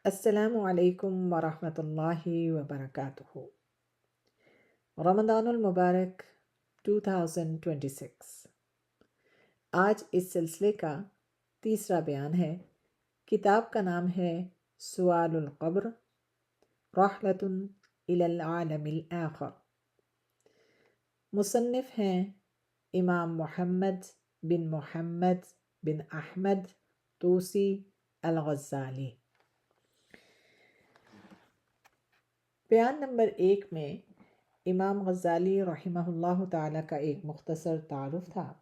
السلام علیکم ورحمۃ اللہ وبرکاتہ۔ رمضان المبارک 2026۔ آج اس سلسلے کا تیسرا بیان ہے۔ کتاب کا نام ہے سؤال القبر، رحلۃ الی العالم الآخر۔ مصنف ہیں امام محمد بن احمد طوسی الغزالی۔ بیان نمبر 1 میں امام غزالی رحمہ اللہ تعالیٰ کا ایک مختصر تعارف تھا۔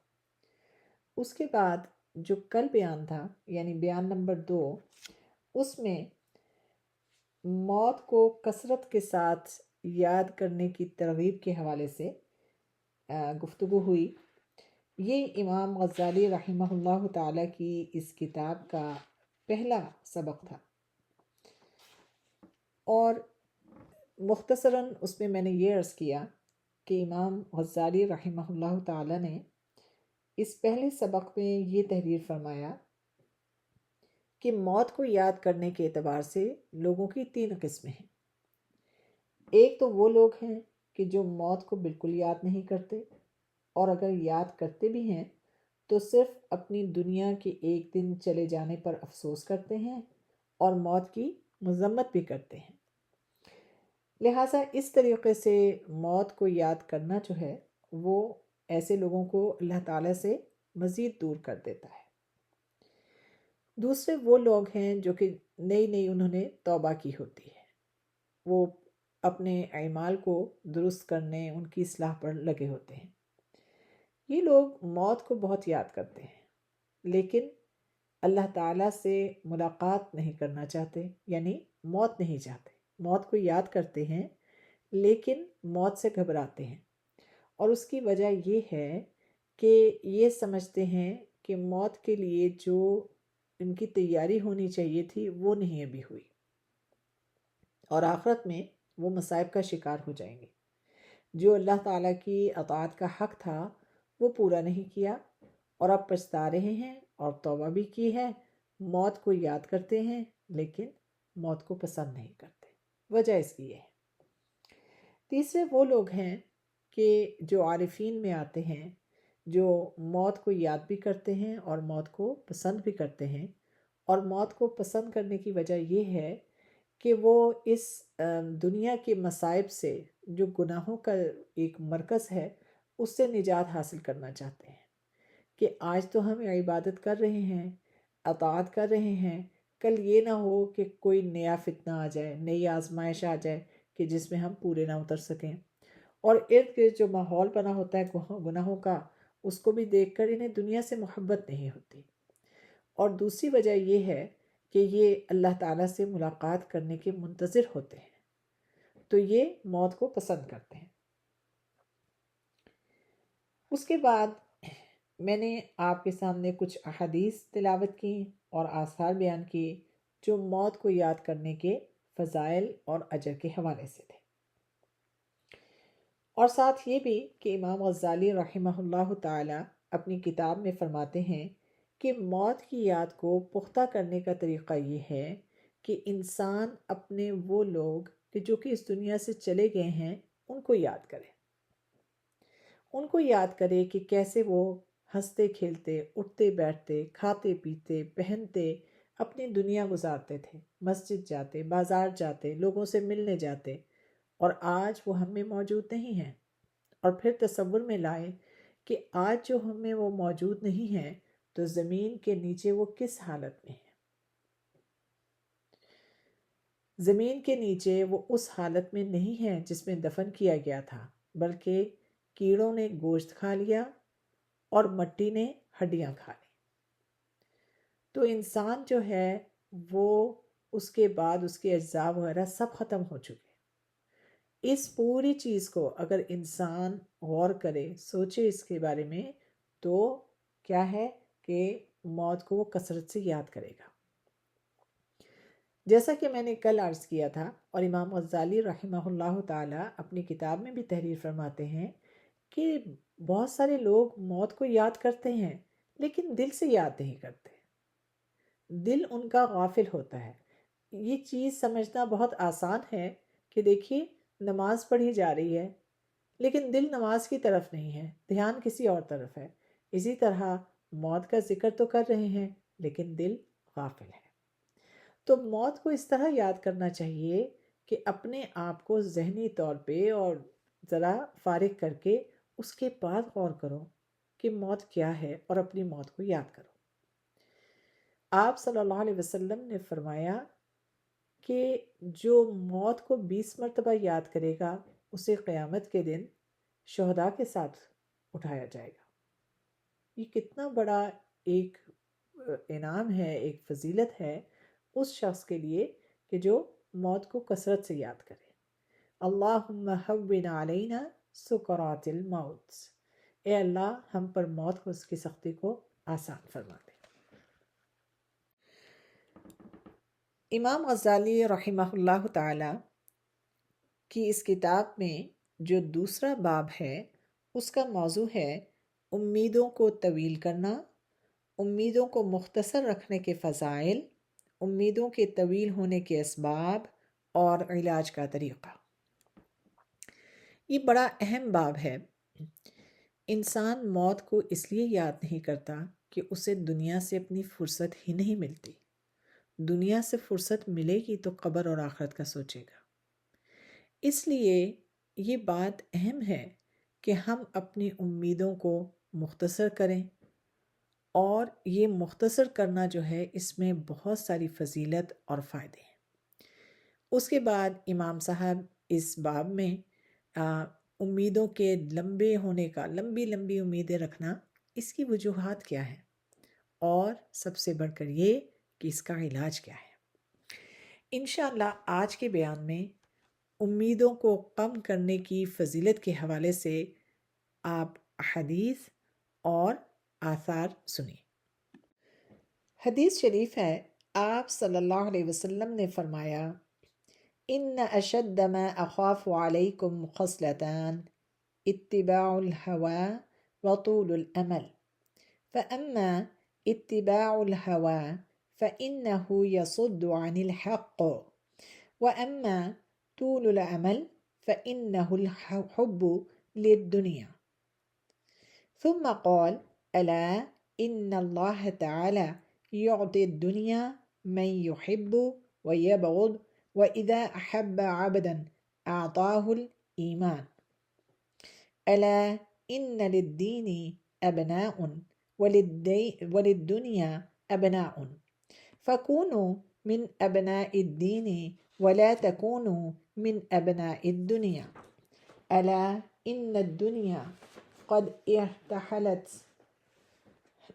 اس کے بعد جو کل بیان تھا یعنی بیان نمبر 2، اس میں موت کو کثرت کے ساتھ یاد کرنے کی ترغیب کے حوالے سے گفتگو ہوئی۔ یہ امام غزالی رحمہ اللہ تعالیٰ کی اس کتاب کا پہلا سبق تھا، اور مختصراً اس میں نے یہ عرض کیا کہ امام غزالی رحمہ اللہ تعالیٰ نے اس پہلے سبق میں یہ تحریر فرمایا کہ موت کو یاد کرنے کے اعتبار سے لوگوں کی 3 قسمیں ہیں۔ ایک تو وہ لوگ ہیں کہ جو موت کو بالکل یاد نہیں کرتے، اور اگر یاد کرتے بھی ہیں تو صرف اپنی دنیا کے ایک دن چلے جانے پر افسوس کرتے ہیں اور موت کی مذمت بھی کرتے ہیں۔ لہٰذا اس طریقے سے موت کو یاد کرنا جو ہے وہ ایسے لوگوں کو اللہ تعالیٰ سے مزید دور کر دیتا ہے۔ دوسرے وہ لوگ ہیں جو کہ نئی انہوں نے توبہ کی ہوتی ہے، وہ اپنے اعمال کو درست کرنے، ان کی اصلاح پر لگے ہوتے ہیں۔ یہ لوگ موت کو بہت یاد کرتے ہیں لیکن اللہ تعالیٰ سے ملاقات نہیں کرنا چاہتے، یعنی موت نہیں چاہتے۔ موت کو یاد کرتے ہیں لیکن موت سے گھبراتے ہیں، اور اس کی وجہ یہ ہے کہ یہ سمجھتے ہیں کہ موت کے لیے جو ان کی تیاری ہونی چاہیے تھی وہ نہیں ابھی ہوئی، اور آخرت میں وہ مصائب کا شکار ہو جائیں گے۔ جو اللہ تعالیٰ کی اطاعت کا حق تھا وہ پورا نہیں کیا، اور اب پچھتا رہے ہیں، اور توبہ بھی کی ہے۔ موت کو یاد کرتے ہیں لیکن موت کو پسند نہیں کرتے۔ وجہ اس کی یہ ہے۔ تیسرے وہ لوگ ہیں کہ جو عارفین میں آتے ہیں، جو موت کو یاد بھی کرتے ہیں اور موت کو پسند بھی کرتے ہیں، اور موت کو پسند کرنے کی وجہ یہ ہے کہ وہ اس دنیا کے مصائب سے، جو گناہوں کا ایک مرکز ہے، اس سے نجات حاصل کرنا چاہتے ہیں کہ آج تو ہم عبادت کر رہے ہیں، اطاعت کر رہے ہیں، کل یہ نہ ہو کہ کوئی نیا فتنہ آ جائے، نئی آزمائش آ جائے کہ جس میں ہم پورے نہ اتر سکیں۔ اور ارد گرد جو ماحول بنا ہوتا ہے گناہوں کا، اس کو بھی دیکھ کر انہیں دنیا سے محبت نہیں ہوتی۔ اور دوسری وجہ یہ ہے کہ یہ اللہ تعالیٰ سے ملاقات کرنے کے منتظر ہوتے ہیں، تو یہ موت کو پسند کرتے ہیں۔ اس کے بعد میں نے آپ کے سامنے کچھ احادیث تلاوت کی اور آثار بیان کیے جو موت کو یاد کرنے کے فضائل اور اجر کے حوالے سے تھے، اور ساتھ یہ بھی کہ امام غزالی رحمہ اللہ تعالی اپنی کتاب میں فرماتے ہیں کہ موت کی یاد کو پختہ کرنے کا طریقہ یہ ہے کہ انسان اپنے وہ لوگ جو کہ اس دنیا سے چلے گئے ہیں ان کو یاد کرے، ان کو یاد کرے کہ کیسے وہ ہنستے کھیلتے، اٹھتے بیٹھتے، کھاتے پیتے، پہنتے، اپنی دنیا گزارتے تھے، مسجد جاتے، بازار جاتے، لوگوں سے ملنے جاتے، اور آج وہ ہم میں موجود نہیں ہیں۔ اور پھر تصور میں لائے کہ آج جو ہم میں وہ موجود نہیں ہیں تو زمین کے نیچے وہ کس حالت میں ہیں۔ زمین کے نیچے وہ اس حالت میں نہیں ہے جس میں دفن کیا گیا تھا، بلکہ کیڑوں نے گوشت کھا لیا اور مٹی نے ہڈیاں کھا لی۔ تو انسان جو ہے وہ اس کے بعد اس کے اجزاء وغیرہ سب ختم ہو چکے۔ اس پوری چیز کو اگر انسان غور کرے، سوچے اس کے بارے میں، تو کیا ہے کہ موت کو وہ کثرت سے یاد کرے گا۔ جیسا کہ میں نے کل عرض کیا تھا، اور امام غزالی رحمہ اللہ تعالی اپنی کتاب میں بھی تحریر فرماتے ہیں کہ بہت سارے لوگ موت کو یاد کرتے ہیں لیکن دل سے یاد نہیں کرتے، دل ان کا غافل ہوتا ہے۔ یہ چیز سمجھنا بہت آسان ہے کہ دیکھیے نماز پڑھی جا رہی ہے لیکن دل نماز کی طرف نہیں ہے، دھیان کسی اور طرف ہے۔ اسی طرح موت کا ذکر تو کر رہے ہیں لیکن دل غافل ہے۔ تو موت کو اس طرح یاد کرنا چاہیے کہ اپنے آپ کو ذہنی طور پہ اور ذرا فارغ کر کے اس کے بعد غور کرو کہ موت کیا ہے اور اپنی موت کو یاد کرو۔ آپ صلی اللہ علیہ وسلم نے فرمایا کہ جو موت کو 20 مرتبہ یاد کرے گا اسے قیامت کے دن شہداء کے ساتھ اٹھایا جائے گا۔ یہ کتنا بڑا ایک انعام ہے، ایک فضیلت ہے اس شخص کے لیے کہ جو موت کو کثرت سے یاد کرے۔ اللہم ہون علینا سکرات الموت، اے اللہ ہم پر موت کو، اس کی سختی کو آسان فرما دے۔ امام غزالی رحمہ اللہ تعالی کی اس کتاب میں جو دوسرا باب ہے اس کا موضوع ہے امیدوں کو طویل کرنا، امیدوں کو مختصر رکھنے کے فضائل، امیدوں کے طویل ہونے کے اسباب اور علاج کا طریقہ۔ یہ بڑا اہم باب ہے۔ انسان موت کو اس لیے یاد نہیں کرتا کہ اسے دنیا سے اپنی فرصت ہی نہیں ملتی۔ دنیا سے فرصت ملے گی تو قبر اور آخرت کا سوچے گا۔ اس لیے یہ بات اہم ہے کہ ہم اپنی امیدوں کو مختصر کریں، اور یہ مختصر کرنا جو ہے اس میں بہت ساری فضیلت اور فائدے ہیں۔ اس کے بعد امام صاحب اس باب میں امیدوں کے لمبے ہونے کا، لمبی لمبی امیدیں رکھنا، اس کی وجوہات کیا ہیں، اور سب سے بڑھ کر یہ کہ اس کا علاج کیا ہے۔ انشاءاللہ آج کے بیان میں امیدوں کو کم کرنے کی فضیلت کے حوالے سے آپ حدیث اور آثار سنیں۔ حدیث شریف ہے، آپ صلی اللہ علیہ وسلم نے فرمایا، ان اشد ما اخاف علیکم خصلتان اتباع الہوى وطول الامل، فاما اتباع الہوى فانه يصد عن الحق، واما طول العمل فانه الحب للدنيا۔ ثم قال الا ان الله تعالى يعطي الدنيا من يحب ويبغض، واذا احب عبدا اعطاه الايمان، الا ان للدين ابناء وللدنيا ابناء، فكونوا من ابناء الدين ولا تكونوا من ابناء الدنيا، الا ان الدنيا قد ارتحلت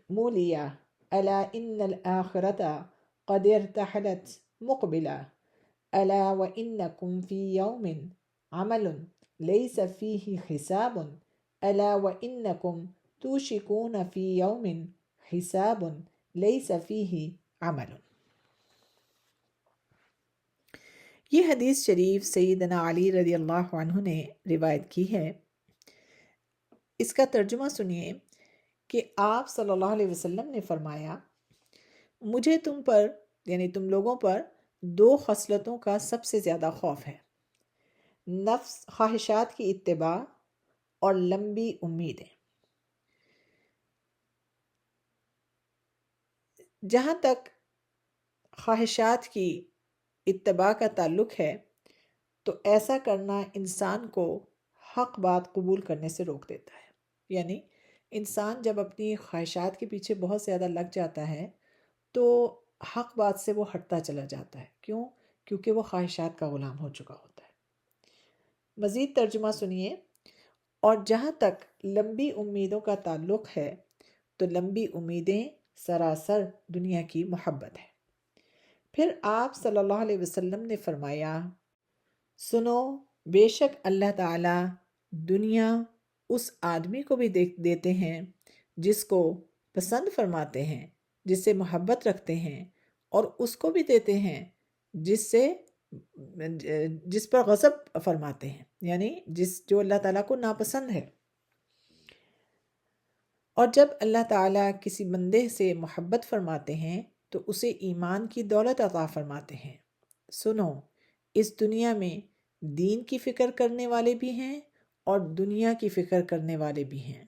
مولية، الا ان الآخرة قد ارتحلت مقبلة، الا وانكم في يوم عمل ليس فيه حساب، الا وانكم توشكون في يوم حساب ليس فيه عمل۔ یہ حدیث شریف سیدنا علی رضی اللہ عنہ نے روایت کی ہے۔ اس کا ترجمہ سنیے کہ آپ صلی اللہ علیہ وسلم نے فرمایا، مجھے تم پر یعنی تم لوگوں پر دو خصلتوں کا سب سے زیادہ خوف ہے، نفس خواہشات کی اتباع اور لمبی امیدیں۔ جہاں تک خواہشات کی اتباع کا تعلق ہے تو ایسا کرنا انسان کو حق بات قبول کرنے سے روک دیتا ہے۔ یعنی انسان جب اپنی خواہشات کے پیچھے بہت زیادہ لگ جاتا ہے تو حق بات سے وہ ہٹتا چلا جاتا ہے۔ کیوں؟ کیونکہ وہ خواہشات کا غلام ہو چکا ہوتا ہے۔ مزید ترجمہ سنیے، اور جہاں تک لمبی امیدوں کا تعلق ہے تو لمبی امیدیں سراسر دنیا کی محبت ہے۔ پھر آپ صلی اللہ علیہ وسلم نے فرمایا، سنو، بے شک اللہ تعالیٰ دنیا اس آدمی کو بھی دیتے ہیں جس کو پسند فرماتے ہیں، جس سے محبت رکھتے ہیں، اور اس کو بھی دیتے ہیں جس پر غضب فرماتے ہیں، یعنی جو اللہ تعالیٰ کو ناپسند ہے۔ اور جب اللہ تعالیٰ کسی بندے سے محبت فرماتے ہیں تو اسے ایمان کی دولت عطا فرماتے ہیں، سنو، اس دنیا میں دین کی فکر کرنے والے بھی ہیں اور دنیا کی فکر کرنے والے بھی ہیں۔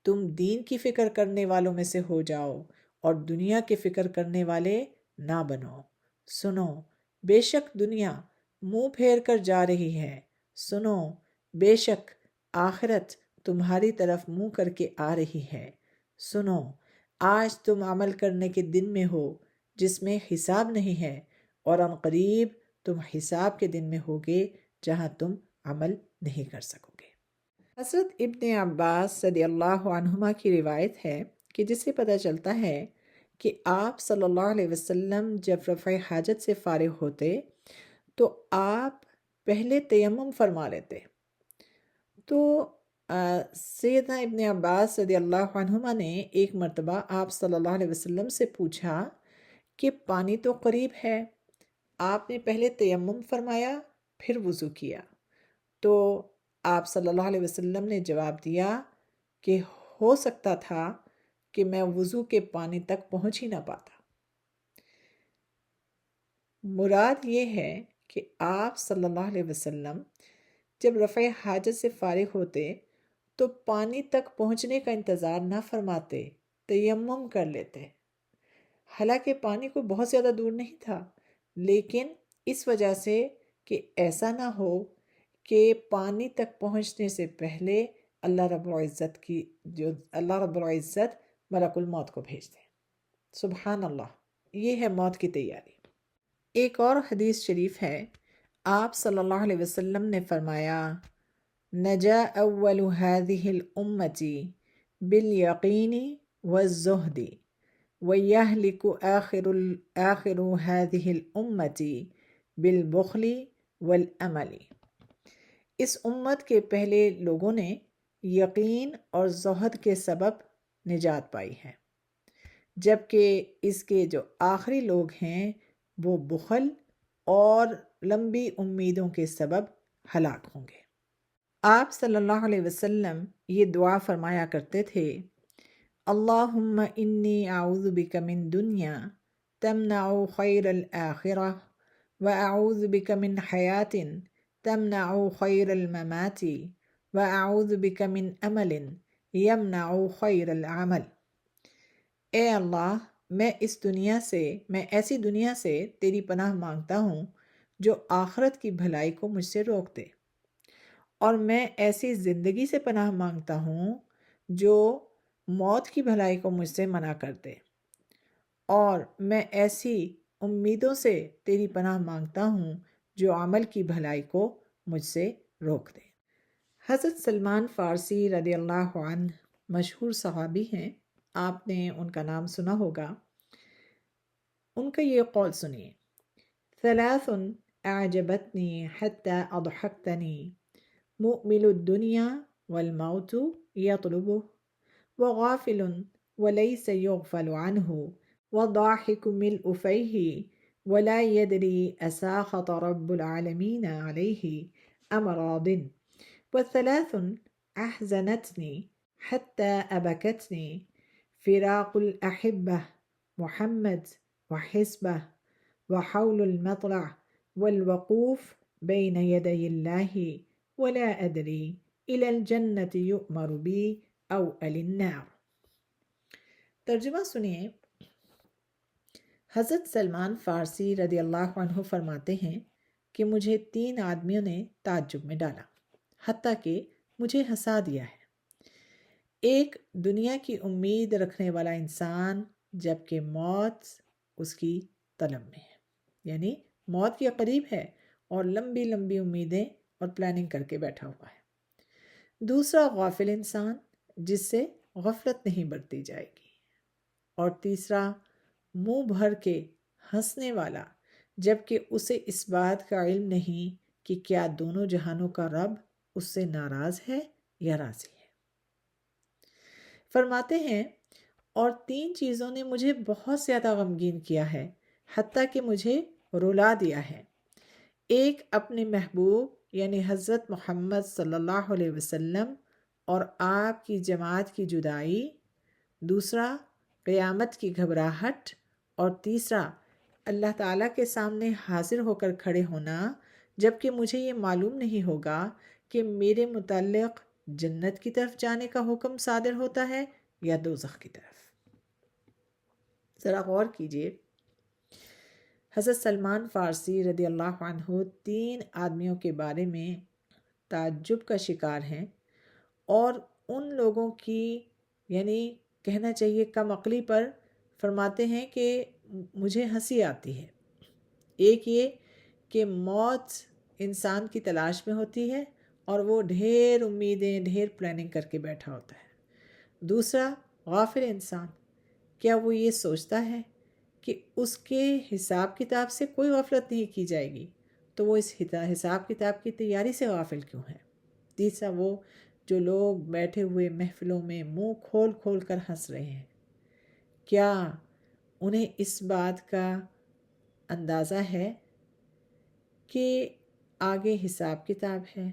تم دین کی فکر کرنے والوں میں سے ہو جاؤ اور دنیا کی فکر کرنے والے نہ بنو۔ سنو، بے شک دنیا منہ پھیر کر جا رہی ہے۔ سنو، بے شک آخرت تمہاری طرف منہ کر کے آ رہی ہے۔ سنو، آج تم عمل کرنے کے دن میں ہو جس میں حساب نہیں ہے، اور ان قریب تم حساب کے دن میں ہوگے جہاں تم عمل نہیں کر سکو گے۔ حضرت ابن عباس رضی اللہ عنہما کی روایت ہے کہ جس سے پتہ چلتا ہے کہ آپ صلی اللہ علیہ وسلم جب رفع حاجت سے فارغ ہوتے تو آپ پہلے تیمم فرما لیتے۔ تو سیدنا ابن عباس رضی اللہ عنہما نے ایک مرتبہ آپ صلی اللہ علیہ وسلم سے پوچھا کہ پانی تو قریب ہے، آپ نے پہلے تیمم فرمایا پھر وضو کیا، تو آپ صلی اللہ علیہ وسلم نے جواب دیا کہ ہو سکتا تھا کہ میں وضو کے پانی تک پہنچ ہی نہ پاتا۔ مراد یہ ہے کہ آپ صلی اللہ علیہ وسلم جب رفع حاجت سے فارغ ہوتے تو پانی تک پہنچنے کا انتظار نہ فرماتے، تیمم کر لیتے۔ حالانکہ پانی کو بہت زیادہ دور نہیں تھا، لیکن اس وجہ سے کہ ایسا نہ ہو کہ پانی تک پہنچنے سے پہلے اللہ رب العزت ملک الموت کو بھیج دیں۔ سبحان اللہ، یہ ہے موت کی تیاری۔ ایک اور حدیث شریف ہے، آپ صلی اللہ علیہ وسلم نے فرمایا، نجا اول هذه الامتی بالیقین والزہد ویہلک آخر هذه الامتی بالبخل والعمل۔ اس امت کے پہلے لوگوں نے یقین اور زہد کے سبب نجات پائی ہے، جبکہ اس کے جو آخری لوگ ہیں وہ بخل اور لمبی امیدوں کے سبب ہلاک ہوں گے۔ آپ صلی اللہ علیہ وسلم یہ دعا فرمایا کرتے تھے، اللہم انی اعوذ بک من دنیا تمنع خیر الآخرہ واعوذ بک من حیات تمنع خیر الممات واعوذ بک من عمل یمنع خیر العمل۔ اے اللہ، میں ایسی دنیا سے تیری پناہ مانگتا ہوں جو آخرت کی بھلائی کو مجھ سے روک دے، اور میں ایسی زندگی سے پناہ مانگتا ہوں جو موت کی بھلائی کو مجھ سے منع کر دے، اور میں ایسی امیدوں سے تیری پناہ مانگتا ہوں جو عمل کی بھلائی کو مجھ سے روک دے۔ حضرت سلمان فارسی رضی اللہ عنہ مشہور صحابی ہیں، آپ نے ان کا نام سنا ہوگا۔ ان کا یہ قول سنیے، ثلاث اعجبتنی حتی اضحکتنی، مؤمل الدنیا والموت یطلبه، وغافل وليس يغفل عنه، وضاحك ملء فيه ولا يدري أساخط رب العالمين عليه أم راض، وثلاث أحزنتني حتى أبكتني، فراق الأحبة محمد وحزبه، وحول المطلع، والوقوف بين يدي الله، ولا أدري إلى الجنة يؤمر بي أو إلى النار۔ ترجمہ سنیے، حضرت سلمان فارسی رضی اللہ عنہ فرماتے ہیں کہ مجھے 3 آدمیوں نے تعجب میں ڈالا، حتیٰ کہ مجھے ہنسا دیا ہے۔ ایک دنیا کی امید رکھنے والا انسان جبکہ موت اس کی طلب میں ہے، یعنی موت کے قریب ہے اور لمبی لمبی امیدیں اور پلاننگ کر کے بیٹھا ہوا ہے۔ دوسرا غافل انسان جس سے غفلت نہیں برتی جائے گی، اور تیسرا منہ بھر کے ہنسنے والا جبکہ اسے اس بات کا علم نہیں کہ کیا دونوں جہانوں کا رب اس سے ناراض ہے یا راضی ہے۔ فرماتے ہیں، اور 3 چیزوں نے مجھے بہت زیادہ غمگین کیا ہے، حتیٰ کہ مجھے رلا دیا ہے۔ ایک اپنے محبوب یعنی حضرت محمد صلی اللہ علیہ وسلم اور آپ کی جماعت کی جدائی، دوسرا قیامت کی گھبراہٹ، اور تیسرا اللہ تعالیٰ کے سامنے حاضر ہو کر کھڑے ہونا جبکہ مجھے یہ معلوم نہیں ہوگا کہ میرے متعلق جنت کی طرف جانے کا حکم صادر ہوتا ہے یا دوزخ کی طرف۔ ذرا غور کیجئے، حضرت سلمان فارسی رضی اللہ عنہ 3 آدمیوں کے بارے میں تعجب کا شکار ہیں اور ان لوگوں کی یعنی کہنا چاہیے کم عقلی پر فرماتے ہیں کہ مجھے ہنسی آتی ہے۔ ایک یہ کہ موت انسان کی تلاش میں ہوتی ہے اور وہ ڈھیر امیدیں ڈھیر پلاننگ کر کے بیٹھا ہوتا ہے۔ دوسرا، غافل انسان، کیا وہ یہ سوچتا ہے کہ اس کے حساب کتاب سے کوئی غفلت نہیں کی جائے گی، تو وہ اس حساب کتاب کی تیاری سے غافل کیوں ہے؟ تیسرا، وہ جو لوگ بیٹھے ہوئے محفلوں میں منہ کھول کھول کر ہنس رہے ہیں، کیا انہیں اس بات کا اندازہ ہے کہ آگے حساب کتاب ہے؟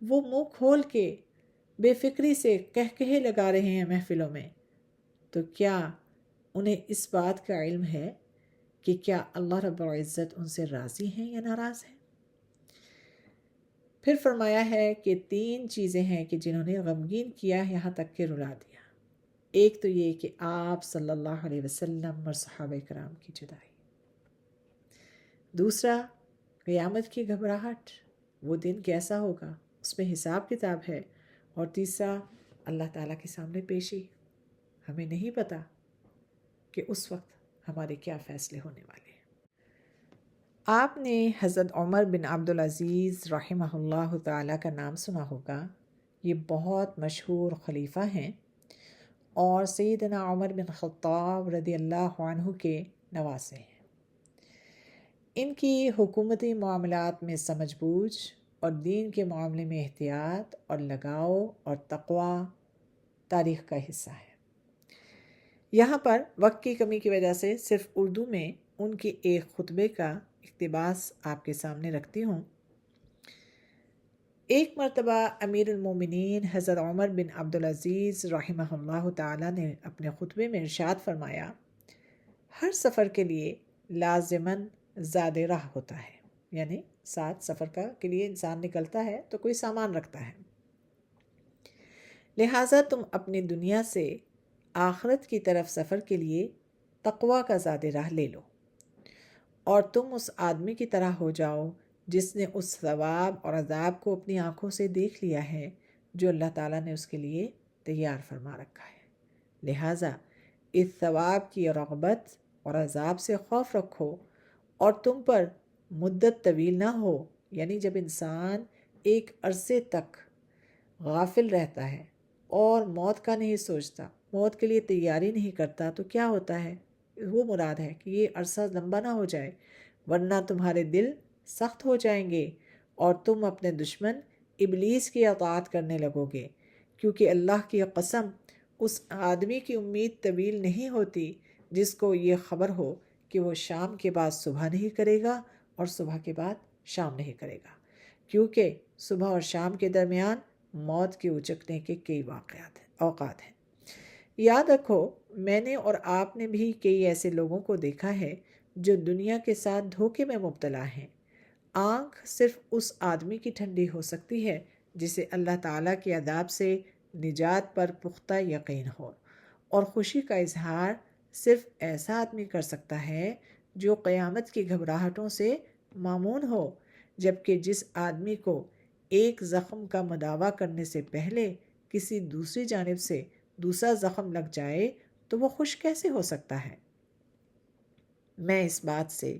وہ منہ کھول کے بے فکری سے کہکہے لگا رہے ہیں محفلوں میں، تو کیا انہیں اس بات کا علم ہے کہ کیا اللہ رب العزت ان سے راضی ہیں یا ناراض ہیں؟ پھر فرمایا ہے کہ 3 چیزیں ہیں کہ جنہوں نے غمگین کیا یہاں تک کہ رلا دیا۔ ایک تو یہ کہ آپ صلی اللہ علیہ وسلم اور صحابہ کرام کی جدائی۔ دوسرا، قیامت کی گھبراہٹ، وہ دن کیسا ہوگا، اس میں حساب کتاب ہے۔ اور تیسرا، اللہ تعالیٰ کے سامنے پیشی، ہمیں نہیں پتہ کہ اس وقت ہمارے کیا فیصلے ہونے والے ہیں۔ آپ نے حضرت عمر بن عبدالعزیز رحمہ اللہ تعالیٰ کا نام سنا ہوگا۔ یہ بہت مشہور خلیفہ ہیں اور سیدنا عمر بن خطاب رضی اللہ عنہ کے نواسے ہیں۔ ان کی حکومتی معاملات میں سمجھ بوجھ اور دین کے معاملے میں احتیاط اور لگاؤ اور تقوی تاریخ کا حصہ ہے۔ یہاں پر وقت کی کمی کی وجہ سے صرف اردو میں ان کے ایک خطبے کا اقتباس آپ کے سامنے رکھتی ہوں۔ ایک مرتبہ امیر المومنین حضرت عمر بن عبدالعزیز رحمہ اللہ تعالیٰ نے اپنے خطبے میں ارشاد فرمایا، ہر سفر کے لیے لازماً زاد راہ ہوتا ہے، یعنی ساتھ سفر کے لیے انسان نکلتا ہے تو کوئی سامان رکھتا ہے، لہٰذا تم اپنی دنیا سے آخرت کی طرف سفر کے لیے تقوی کا زاد راہ لے لو، اور تم اس آدمی کی طرح ہو جاؤ جس نے اس ثواب اور عذاب کو اپنی آنکھوں سے دیکھ لیا ہے جو اللہ تعالیٰ نے اس کے لیے تیار فرما رکھا ہے۔ لہٰذا اس ثواب کی رغبت اور عذاب سے خوف رکھو، اور تم پر مدت طویل نہ ہو، یعنی جب انسان ایک عرصے تک غافل رہتا ہے اور موت کا نہیں سوچتا، موت کے لیے تیاری نہیں کرتا، تو کیا ہوتا ہے؟ وہ مراد ہے کہ یہ عرصہ لمبا نہ ہو جائے، ورنہ تمہارے دل سخت ہو جائیں گے اور تم اپنے دشمن ابلیس کی اطاعت کرنے لگو گے، کیونکہ اللہ کی قسم اس آدمی کی امید طویل نہیں ہوتی جس کو یہ خبر ہو کہ وہ شام کے بعد صبح نہیں کرے گا اور صبح کے بعد شام نہیں کرے گا، کیونکہ صبح اور شام کے درمیان موت کے اچکنے کے کئی اوقات ہیں۔ یاد رکھو، میں نے اور آپ نے بھی کئی ایسے لوگوں کو دیکھا ہے جو دنیا کے ساتھ دھوکے میں مبتلا ہیں۔ آنکھ صرف اس آدمی کی ٹھنڈی ہو سکتی ہے جسے اللہ تعالیٰ کے عذاب سے نجات پر پختہ یقین ہو، اور خوشی کا اظہار صرف ایسا آدمی کر سکتا ہے جو قیامت کی گھبراہٹوں سے مامون ہو، جبکہ جس آدمی کو ایک زخم کا مداوع کرنے سے پہلے کسی دوسری جانب سے دوسرا زخم لگ جائے تو وہ خوش کیسے ہو سکتا ہے؟ میں اس بات سے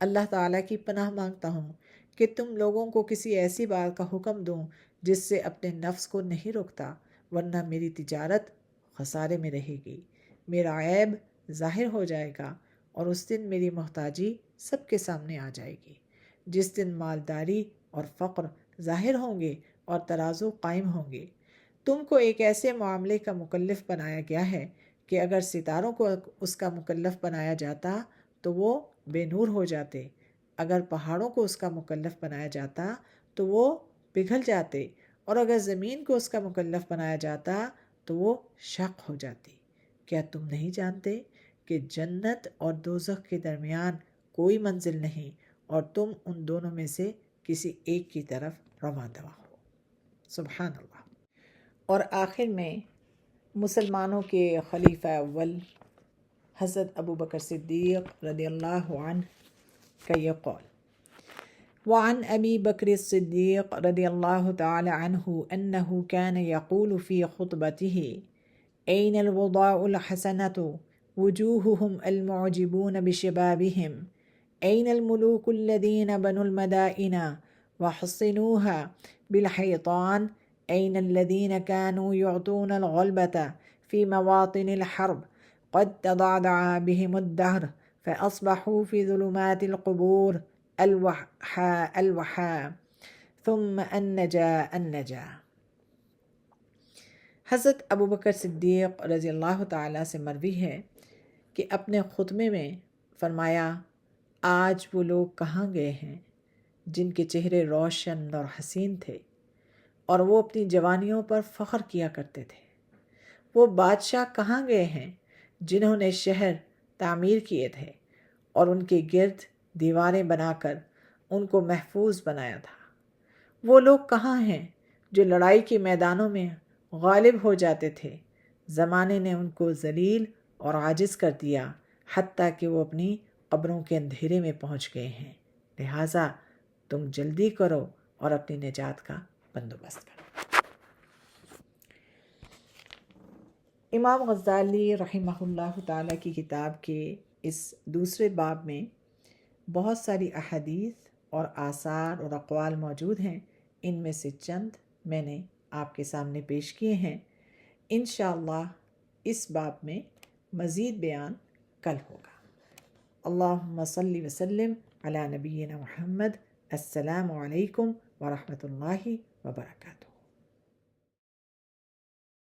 اللہ تعالیٰ کی پناہ مانگتا ہوں کہ تم لوگوں کو کسی ایسی بات کا حکم دوں جس سے اپنے نفس کو نہیں روکتا، ورنہ میری تجارت خسارے میں رہے گی، میرا عیب ظاہر ہو جائے گا، اور اس دن میری محتاجی سب کے سامنے آ جائے گی، جس دن مالداری اور فقر ظاہر ہوں گے اور ترازو قائم ہوں گے۔ تم کو ایک ایسے معاملے کا مکلف بنایا گیا ہے کہ اگر ستاروں کو اس کا مکلف بنایا جاتا تو وہ بے نور ہو جاتے، اگر پہاڑوں کو اس کا مکلف بنایا جاتا تو وہ پگھل جاتے، اور اگر زمین کو اس کا مکلف بنایا جاتا تو وہ شق ہو جاتی۔ کیا تم نہیں جانتے کہ جنت اور دوزخ کے درمیان کوئی منزل نہیں اور تم ان دونوں میں سے کسی ایک کی طرف رواں دوا ہو۔ سبحان اللہ۔ اور آخر میں مسلمانوں کے خلیفہ اول حضرت ابو بکر صدیق رضی اللہ عنہ کا یہ قول: وعن أبي بكر الصديق رضي الله تعالى عنه أنه كان يقول في خطبته: أين الوضاء الحسنة وجوههم المعجبون بشبابهم، أين الملوك الذين بنوا المدائن وحصنوها بالحيطان، أين الذين كانوا يعطون الغلبة في مواطن الحرب، قد تضعضع بهم الدهر فأصبحوا في ظلمات القبور الوحا ثم النجا۔ حضرت ابو بکر صدیق رضی اللہ تعالیٰ سے مروی ہے کہ اپنے خطبے میں فرمایا: آج وہ لوگ کہاں گئے ہیں جن کے چہرے روشن اور حسین تھے اور وہ اپنی جوانیوں پر فخر کیا کرتے تھے؟ وہ بادشاہ کہاں گئے ہیں جنہوں نے شہر تعمیر کیے تھے اور ان کے گرد دیواریں بنا کر ان کو محفوظ بنایا تھا؟ وہ لوگ کہاں ہیں جو لڑائی کے میدانوں میں غالب ہو جاتے تھے؟ زمانے نے ان کو ذلیل اور عاجز کر دیا حتیٰ کہ وہ اپنی قبروں کے اندھیرے میں پہنچ گئے ہیں، لہٰذا تم جلدی کرو اور اپنی نجات کا بندوبست کرو۔ امام غزالی رحمہ اللہ تعالیٰ کی کتاب کے اس دوسرے باب میں بہت ساری احادیث اور آثار اور اقوال موجود ہیں۔ ان میں سے چند میں نے آپ کے سامنے پیش کیے ہیں۔ انشاءاللہ اس باب میں مزید بیان کل ہوگا۔ اللہم صلی وسلم علی نبینا محمد۔ السلام علیکم ورحمۃ اللہ وبرکاتہ۔